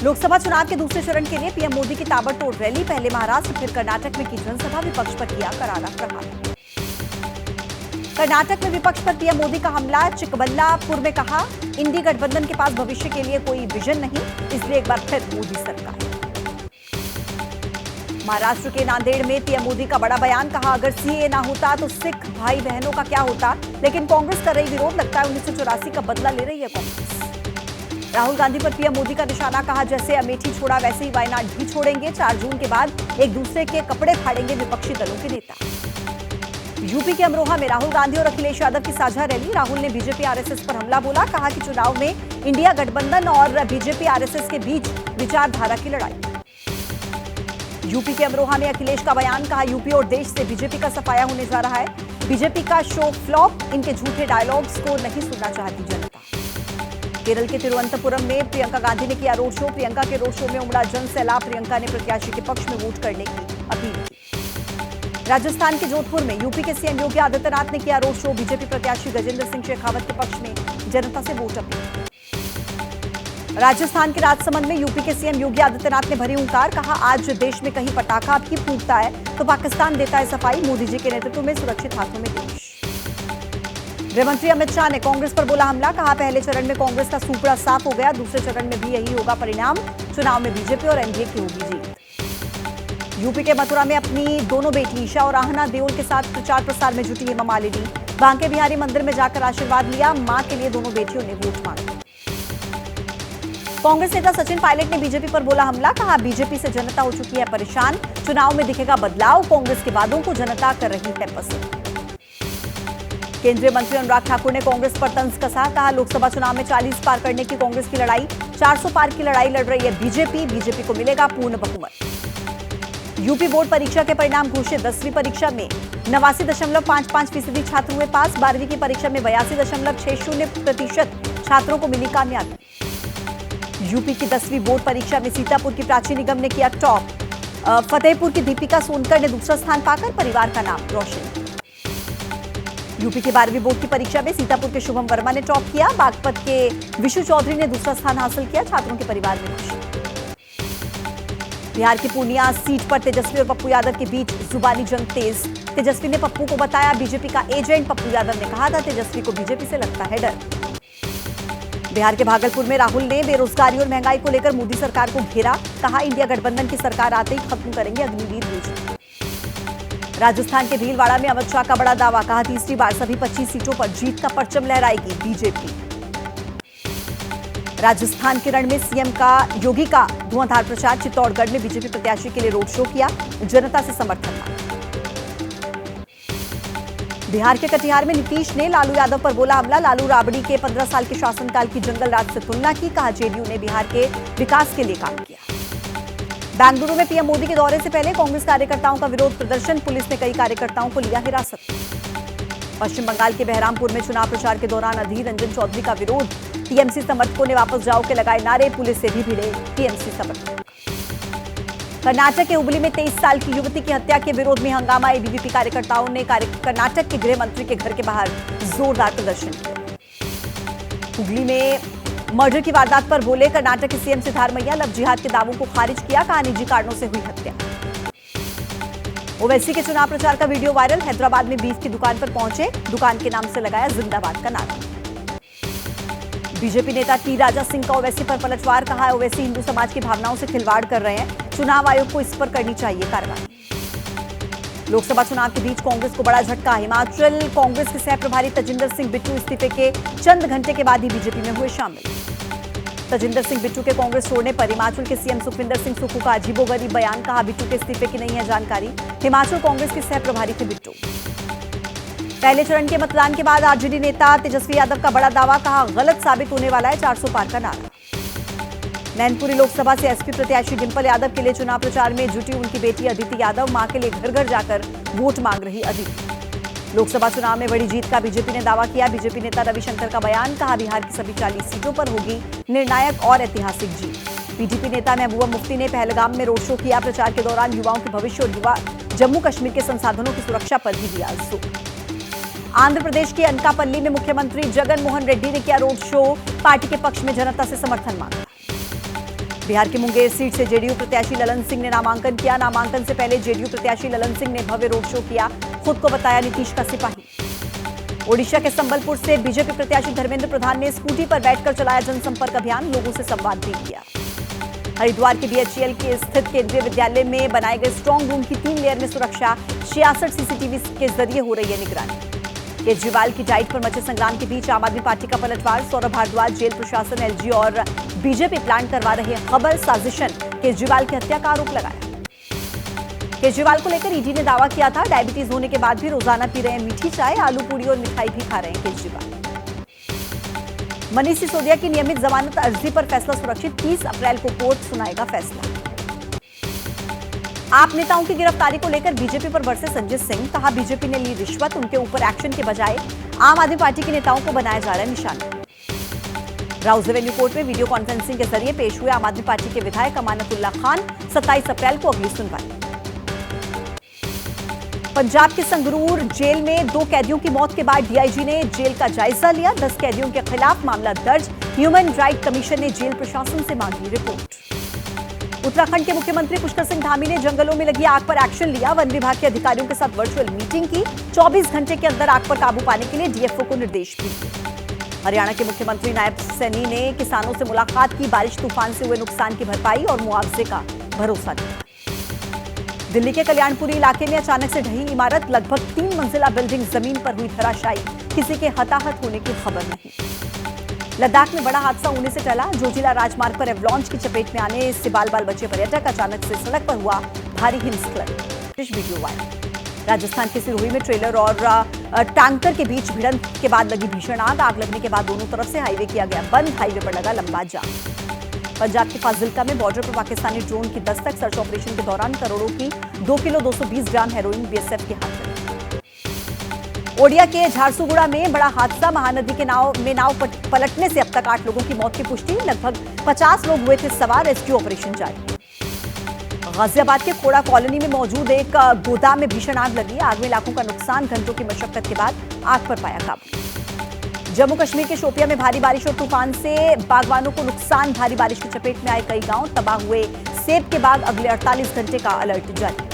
लोकसभा चुनाव के दूसरे चरण के लिए पीएम मोदी की ताबड़तोड़ रैली, पहले महाराष्ट्र फिर कर्नाटक में की जनसभा, विपक्ष पर किया करारा प्रहार। कर्नाटक में विपक्ष पर पीएम मोदी का हमला, चिकबल्लापुर में कहा इंडी गठबंधन के पास भविष्य के लिए कोई विजन नहीं, इसलिए एक बार फिर मोदी सरकार। महाराष्ट्र के नांदेड़ में पीएम मोदी का बड़ा बयान, कहा अगर सीएए ना होता तो सिख भाई बहनों का क्या होता, लेकिन कांग्रेस कर रही विरोध, लगता है 1984 का बदला ले रही है कांग्रेस। राहुल गांधी पर पीएम मोदी का निशाना, कहा जैसे अमेठी छोड़ा वैसे ही वायनाड भी छोड़ेंगे, 4 जून के बाद एक दूसरे के कपड़े फाड़ेंगे विपक्षी दलों के नेता। यूपी के अमरोहा में राहुल गांधी और अखिलेश यादव की साझा रैली, राहुल ने बीजेपी आरएसएस पर हमला बोला, कहा कि चुनाव में इंडिया गठबंधन और बीजेपी आरएसएस के बीच विचारधारा की लड़ाई। यूपी के अमरोहा में अखिलेश का बयान, कहा यूपी और देश से बीजेपी का सफाया होने जा रहा है, बीजेपी का शो फ्लॉप, इनके झूठे डायलॉग्स को नहीं सुनना चाहती जनता। केरल के तिरुवनंतपुरम में प्रियंका गांधी ने किया रोड शो, प्रियंका के रोड शो में उमड़ा जन सैलाब, प्रियंका ने प्रत्याशी के पक्ष में वोट करने की अपील की। राजस्थान के जोधपुर में यूपी के सीएम योगी आदित्यनाथ ने किया रोड शो, बीजेपी प्रत्याशी गजेंद्र सिंह शेखावत के पक्ष में जनता से वोट अपील। राजस्थान के राजसमंद में यूपी के सीएम योगी आदित्यनाथ ने भरी हुंकार, कहा आज देश में कहीं पटाखा भी फूटता है तो पाकिस्तान देता है सफाई, मोदी जी के नेतृत्व में सुरक्षित हाथों में देश। गृहमंत्री अमित शाह ने कांग्रेस पर बोला हमला, कहा पहले चरण में कांग्रेस का सूपड़ा साफ हो गया, दूसरे चरण में भी यही होगा परिणाम, चुनाव में बीजेपी और एनडीए की होगी जीत। यूपी के मथुरा में अपनी दोनों बेटी ईशा और आहना देओल के साथ प्रचार प्रसार में जुटी हेमा मालिनी, बांके बिहारी मंदिर में जाकर आशीर्वाद लिया, मां के लिए दोनों बेटियों ने वोट मांगा। कांग्रेस नेता सचिन पायलट ने बीजेपी पर बोला हमला, कहा बीजेपी से जनता हो चुकी है परेशान, चुनाव में दिखेगा बदलाव, कांग्रेस के वादों को जनता कर रही है पसंद। केंद्रीय मंत्री अनुराग ठाकुर ने कांग्रेस पर तंज कसा, कहा लोकसभा चुनाव में 40 पार करने की कांग्रेस की लड़ाई, 400 पार की लड़ाई लड़ रही है बीजेपी, बीजेपी को मिलेगा पूर्ण बहुमत। यूपी बोर्ड परीक्षा के परिणाम घोषित, 10वीं परीक्षा में 89.55% छात्र हुए पास, 12वीं की परीक्षा में 82.60% छात्रों को मिली कामयाबी। यूपी की 10वीं बोर्ड परीक्षा में सीतापुर की प्राची निगम ने किया टॉप, फतेहपुर की दीपिका सोनकर ने दूसरा स्थान पाकर परिवार का नाम रोशन किया। यूपी के 12वीं बोर्ड की परीक्षा में सीतापुर के शुभम वर्मा ने टॉप किया, बागपत के विशु चौधरी ने दूसरा स्थान हासिल किया, छात्रों के परिवार में खुशी। बिहार की पूर्णिया सीट पर तेजस्वी और पप्पू यादव के बीच जुबानी जंग तेज, तेजस्वी ने पप्पू को बताया बीजेपी का एजेंट, पप्पू यादव ने कहा था तेजस्वी को बीजेपी से लगता है डर। बिहार के भागलपुर में राहुल ने बेरोजगारी और महंगाई को लेकर मोदी सरकार को घेरा, कहा इंडिया गठबंधन की सरकार आते ही खत्म करेंगे अग्निवीर योजना। राजस्थान के भीलवाड़ा में अमित शाह का बड़ा दावा, कहा तीसरी बार सभी 25 सीटों पर जीत का परचम लहराएगी बीजेपी। राजस्थान के रण में सीएम का योगी का धुआंधार प्रचार, चित्तौड़गढ़ में बीजेपी प्रत्याशी के लिए रोड शो किया, जनता से समर्थन मांगा। बिहार के कटिहार में नीतीश ने लालू यादव पर बोला हमला, लालू राबड़ी के 15 साल के शासनकाल की जंगल राज से तुलना की, कहा जेडीयू ने बिहार के विकास के लिए काम किया। बेंगलुरु में पीएम मोदी के दौरे से पहले कांग्रेस कार्यकर्ताओं का विरोध प्रदर्शन, पुलिस ने कई कार्यकर्ताओं को लिया हिरासत में। पश्चिम बंगाल के बहरामपुर में चुनाव प्रचार के दौरान अधीर रंजन चौधरी का विरोध, टीएमसी समर्थकों ने वापस जाओ के लगाए नारे, पुलिस से भी भिड़े टीएमसी समर्थक। कर्नाटक के हुबली में 23 साल की युवती की हत्या के विरोध में हंगामा, एबीवीपी कार्यकर्ताओं ने कर्नाटक के गृह मंत्री के घर के बाहर जोरदार प्रदर्शन किया। हुगली में मर्डर की वारदात पर बोले कर्नाटक के सीएम सिद्धारमैया, लव जिहाद के दावों को खारिज किया, कहा निजी कारणों से हुई हत्या। ओवैसी के चुनाव प्रचार का वीडियो वायरल, हैदराबाद में बीफ की दुकान पर पहुंचे, दुकान के नाम से लगाया जिंदाबाद का नारा। बीजेपी नेता टी राजा सिंह का ओवैसी पर पलटवार, कहा ओवैसी हिंदू समाज की भावनाओं से खिलवाड़ कर रहे हैं, चुनाव आयोग को इस पर करनी चाहिए कार्रवाई। लोकसभा चुनाव के बीच कांग्रेस को बड़ा झटका, हिमाचल कांग्रेस के सह प्रभारी तजिंदर सिंह बिट्टू इस्तीफे के चंद घंटे के बाद ही बीजेपी में हुए शामिल। तजिंदर सिंह बिट्टू के कांग्रेस छोड़ने पर हिमाचल के सीएम सुखविंदर सिंह सुक्खू का अजीबोगरीब बयान, कहा बिट्टू के इस्तीफे की नहीं है जानकारी, हिमाचल कांग्रेस के सह प्रभारी थे बिट्टू। पहले चरण के मतदान के बाद आरजेडी नेता तेजस्वी यादव का बड़ा दावा, कहा गलत साबित होने वाला है 400 पार का नारा। मैनपुरी लोकसभा से एसपी प्रत्याशी डिंपल यादव के लिए चुनाव प्रचार में जुटी उनकी बेटी अदिति यादव, मां के लिए घर घर जाकर वोट मांग रही अदिति। लोकसभा चुनाव में बड़ी जीत का बीजेपी ने दावा किया, बीजेपी नेता रविशंकर का बयान, कहा बिहार की सभी 40 सीटों पर होगी निर्णायक और ऐतिहासिक जीत। पीडीपी नेता महबूबा मुफ्ती ने पहलगाम में रोड शो किया, प्रचार के दौरान युवाओं के भविष्य और युवा जम्मू कश्मीर के संसाधनों की सुरक्षा पर भी दिया जोर। आंध्र प्रदेश के अनकापल्ली में मुख्यमंत्री जगन मोहन रेड्डी ने किया रोड शो, पार्टी के पक्ष में जनता से समर्थन मांगा। बिहार की मुंगेर सीट से जेडीयू प्रत्याशी ललन सिंह ने नामांकन किया। नामांकन से पहले जेडीयू प्रत्याशी ललन सिंह ने भव्य रोड शो किया, खुद को बताया नीतीश का सिपाही। ओडिशा के संबलपुर से बीजेपी प्रत्याशी धर्मेंद्र प्रधान ने स्कूटी पर बैठकर चलाया जनसंपर्क अभियान, लोगों से संवाद भी किया। हरिद्वार के बीएचईएल के स्थित केंद्रीय विद्यालय में बनाए गए स्ट्रांग रूम की 3 लेयर में सुरक्षा, 66 सीसीटीवी के जरिए हो रही है निगरानी। केजरीवाल की डाइट पर मचे संग्राम के बीच आम आदमी पार्टी का पलटवार, सौरभ भारद्वाज जेल प्रशासन, एलजी और बीजेपी प्लान करवा रहे खबर साजिशन, केजरीवाल की हत्या का आरोप लगाया। केजरीवाल को लेकर ईडी ने दावा किया था, डायबिटीज होने के बाद भी रोजाना पी रहे हैं मीठी चाय, आलू पूरी और मिठाई भी खा रहे हैं केजरीवाल। मनीष सिसोदिया की नियमित जमानत अर्जी पर फैसला सुरक्षित, 30 अप्रैल को कोर्ट सुनाएगा फैसला। आप नेताओं की गिरफ्तारी को लेकर बीजेपी पर बरसे संजय सिंह, कहा बीजेपी ने ली रिश्वत, उनके ऊपर एक्शन के बजाय आम आदमी पार्टी के नेताओं को बनाया जा रहा है निशाना। राउज रेवेन्यू कोर्ट में वीडियो कॉन्फ्रेंसिंग के जरिए पेश हुए आम आदमी पार्टी के विधायक अमानतुल्लाह खान, 27 अप्रैल को अगली सुनवाई। पंजाब के संगरूर जेल में 2 कैदियों की मौत के बाद डीआईजी ने जेल का जायजा लिया, 10 कैदियों के खिलाफ मामला दर्ज, ह्यूमन राइट कमीशन ने जेल प्रशासन से मांगी रिपोर्ट। उत्तराखंड के मुख्यमंत्री पुष्कर सिंह धामी ने जंगलों में लगी आग पर एक्शन लिया, वन विभाग के अधिकारियों के साथ वर्चुअल मीटिंग की, 24 घंटे के अंदर आग पर काबू पाने के लिए डीएफओ को निर्देश भी दिए। हरियाणा के मुख्यमंत्री नायब सैनी ने किसानों से मुलाकात की, बारिश तूफान से हुए नुकसान की भरपाई और मुआवजे का भरोसा दिया। दिल्ली के कल्याणपुरी इलाके में अचानक से ढही इमारत, लगभग 3 मंजिला बिल्डिंग जमीन पर हुई धराशायी, किसी के हताहत होने की खबर नहीं। लद्दाख में बड़ा हादसा होने से टला, जोजिला राजमार्ग पर एवलांच की चपेट में आने से बाल बचे पर्यटक, अचानक से सड़क पर हुआ भारी हिमस्खलन, वीडियो वायरल। राजस्थान के सिरोही में ट्रेलर और टैंकर के बीच भिड़ंत के बाद लगी भीषण आग लगने के बाद दोनों तरफ से हाईवे किया गया बंद, हाईवे पर लगा लंबा जाम। पंजाब के फाजिल्का में बॉर्डर पर पाकिस्तानी ड्रोन की दस्तक, सर्च ऑपरेशन के दौरान करोड़ों की 2 किलो 220 ग्राम हेरोइन बीएसएफ के हाथ में। ओडिया के झारसुगुड़ा में बड़ा हादसा, महानदी के नाव पलटने से अब तक 8 लोगों की मौत की पुष्टि, लगभग 50 लोग हुए थे सवार, रेस्क्यू ऑपरेशन जारी। गाजियाबाद के खोड़ा कॉलोनी में मौजूद एक गोदाम में भीषण आग लगी, आग में लाखों का नुकसान, घंटों की मशक्कत के बाद आग पर पाया काबू। जम्मू कश्मीर के शोपिया में भारी बारिश और तूफान से बागवानों को नुकसान, भारी बारिश की चपेट में आए कई गांव, तबाह हुए सेब के बाग, अगले 48 घंटे का अलर्ट जारी।